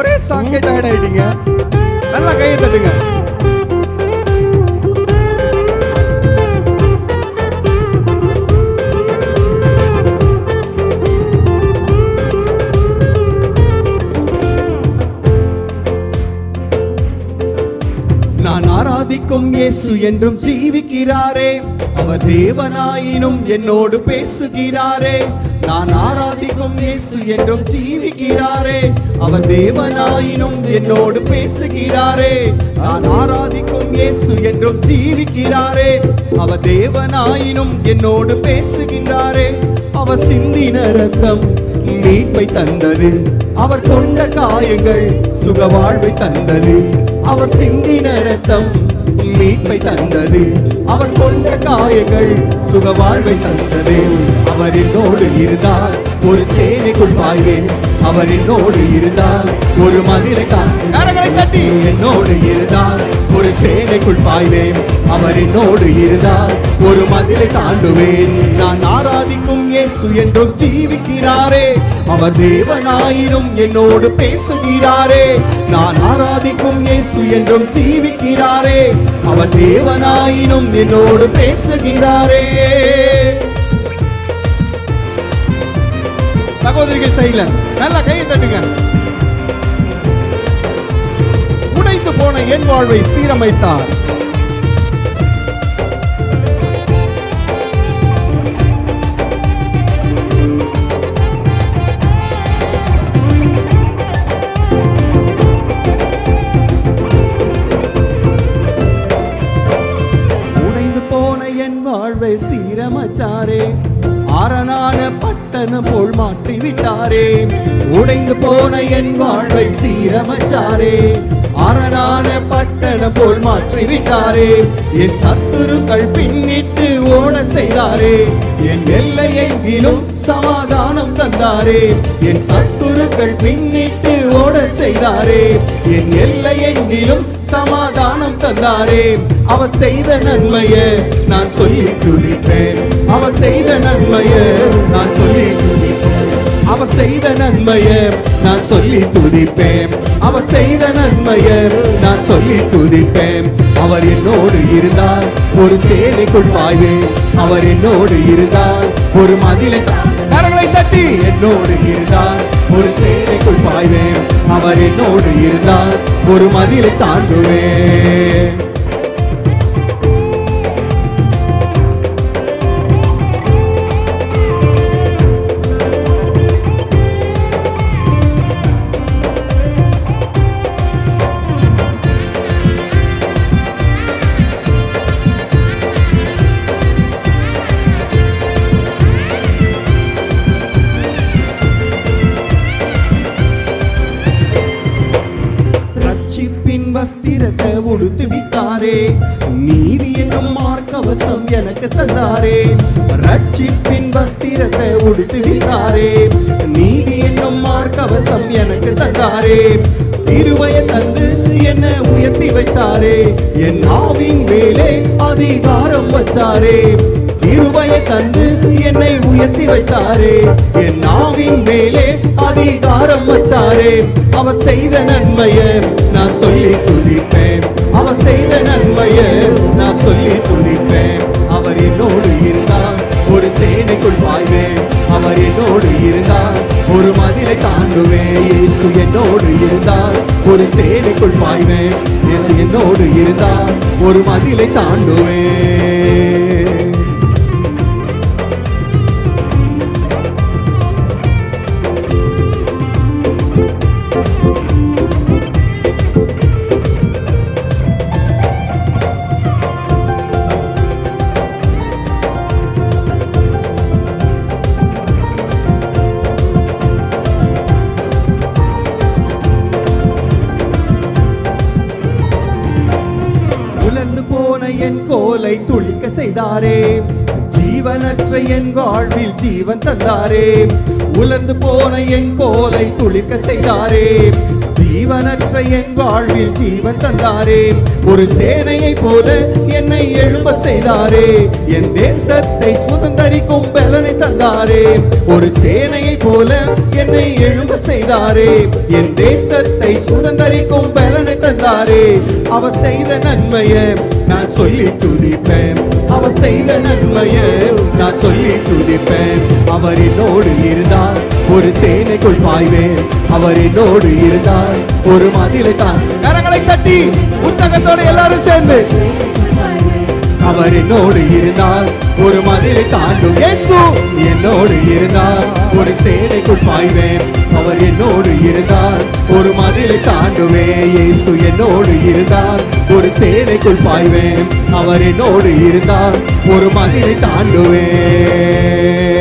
ஒரே சாங்கே டயர்ட் ஆயிட்டீங்க. நல்லா கையை தட்டுங்க. நான் ஆராதிக்கும் இயேசு என்றும் ஜீவிக்கிறாரே, அவர் தேவனாயினும் என்னோடு பேசுகிறாரே. நான் ஆராதிக்கும் இயேசு என்றும் ஜீவிக்கிறாரே, அவர் தேவனாயினும் என்னோடு பேசுகிறாரே. நான் ஆராதிக்கும் இயேசு என்றும் ஜீவிக்கிறாரே, அவர் தேவனாயினும் என்னோடு பேசுகின்றாரே. அவர் சிந்தின ரத்தம் மீட்பை தந்தது, அவர் கொண்ட காயங்கள் சுகவாழ்வை தந்தது. அவர் சிந்தின ரத்தம் மீட்பை தந்தது, அவர் கொண்ட காயங்கள் சுகவாழ்வை தந்தது. அவர் என்னோடு இருந்தால் ஒரு சேனைக்குள் பாய்வேன், அவர் என்னோடு இருந்தால் ஒரு மதிலை கரங்களை தட்டி என்னோடு இருந்தால் ஒரு சேனைக்குள் பாய்வேன், அவர் என்னோடு இருந்தால் ஒரு மதிலை தாண்டுவேன். நான் ஆராதிக்கும் இயேசு என்றும் ஜீவிக்கிறாரே, அவர் தேவனாயினும் என்னோடு பேசுகிறாரே. நான் ஆராதிக்கும் இயேசு என்றும் ஜீவிக்கிறாரே, அவர் தேவனாயினும் என்னோடு பேசுகிறாரே. சகோதரிகள் சைடுல நல்லா கையை தட்டுங்க. உடைந்து போன என் வாழ்வை சீரமைத்தார். உடைந்து போன என் வாழ்வை சீரமைச்சாரே, ஆரணான பட்டணம் போல் மாற்றி விட்டாரே. உடைந்து போன என் வாழ்வை சீரமைச்சாரே, ஆரணான பட்டணம் போல் மாற்றி விட்டாரே. என் சத்துருக்கள் பின்னிட்டு ஓட செய்தாரே, என் எல்லை எங்கிலும் சமாதானம் தந்தாரே. என் சத்துருக்கள் பின்னிட்டு ஓட செய்தாரே, என் எல்லை எங்கிலும் சமாதானம் தந்தாரே. அவர் செய்த நன்மைய நான் சொல்லி துதிப்பேன், அவர் செய்த நன்மைய நான் சொல்லி துதிப்பேன், அவர் செய்த நன்மைய நான் சொல்லி துதிப்பேன், அவர் செய்த நன்மைய நான் சொல்லி துதிப்பேன். அவர் என்னோடு இருந்தால் ஒரு சேனைக்குள் பாய்வேன், அவர் என்னோடு இருந்தால் ஒரு மதிலை கரங்களை தட்டி என்னோடு இருந்தால் ஒரு சேனைக்குள் பாய்வேன், அவர் என்னோடு இருந்தால் ஒரு மதிலை தாண்டுவேன். வஸ்திரத்தை உடுத்து விட்டாரே, நீதி என்னும் மார்க்கவசம் எனக்கு தந்தாரே. ரட்சிப்பின் வஸ்திரத்தை உடுத்து விட்டாரே, நீதி என்னும் மார்க்கவசம் எனக்கு தந்தாரே. கிருபையை தந்து என்ன உயர்த்தி வச்சாரே, என் ஆவின் மேலே அதிகாரம் வச்சாரே. கிருபையை தந்து என்னை உயர்த்தி வைத்தாரே, என் ஆவின் மேலே அதிகாரம் வச்சாரே. அவர் செய்த நன்மைய நான் சொல்லி துதிப்பேன், அவர் செய்த நன்மைய நான் சொல்லி துதிப்பேன். அவர் என்னோடு இருந்தால் ஒரு சேனைக்குள் பாய்வேன், அவர் என்னோடு இருந்தால் ஒரு மதிலை தாண்டுவேன். இயேசு என்னோடு இருந்தால் ஒரு சேனைக்குள் பாய்வேன், இயேசு என்னோடு இருந்தால் ஒரு மதிலை தாண்டுவேன். என் கோலை துளிக்க செய்தாரே, ஜீவனற்ற என் வாழ்வில் ஜீவன் தந்தாரே. உலர்ந்து போன என் கோலை துளிக்க செய்தாரே, ஜீவனற்ற என் வாழ்வில் ஜீவன் தந்தாரே. ஒரு சேனையை போல என்னை எழும்ப செய்தாரே. என் தேசத்தை சுதந்தரிக்கும் பலனை தந்தாரே. ஒரு சேனையை போல என்னை எழும்ப செய்தாரே. என் தேசத்தை சுதந்தரிக்கும் பலனை தந்தாரே. அவர் செய்த நன்மையை நான் சொல்லி துதிப்பேன். அவர் செய்த நன்மையை நான் சொல்லி துதிப்பேன். அவர் என்னோடு இருந்தால் ஒரு சேனைக்குள் பாய்வேன். அவர் என்னோடு இருந்தால் ஒரு மதிலை தான். கரங்களை தட்டி உற்சாகத்தோடு எல்லாரும் சேர்ந்து, அவர் என்னோடு இருந்தால் ஒரு மதிலை தாண்டும். இயேசு என்னோடு இருந்தால் ஒரு சேனைக்குள் பாய்வேன். அவர் என்னோடு இருந்தால் ஒரு மதிலை தாண்டுவேன். இயேசு என்னோடு இருந்தால் ஒரு சேனைக்குள் பாய்வேன். அவர் என்னோடு இருந்தால் ஒரு மதிலை தாண்டுவேன்.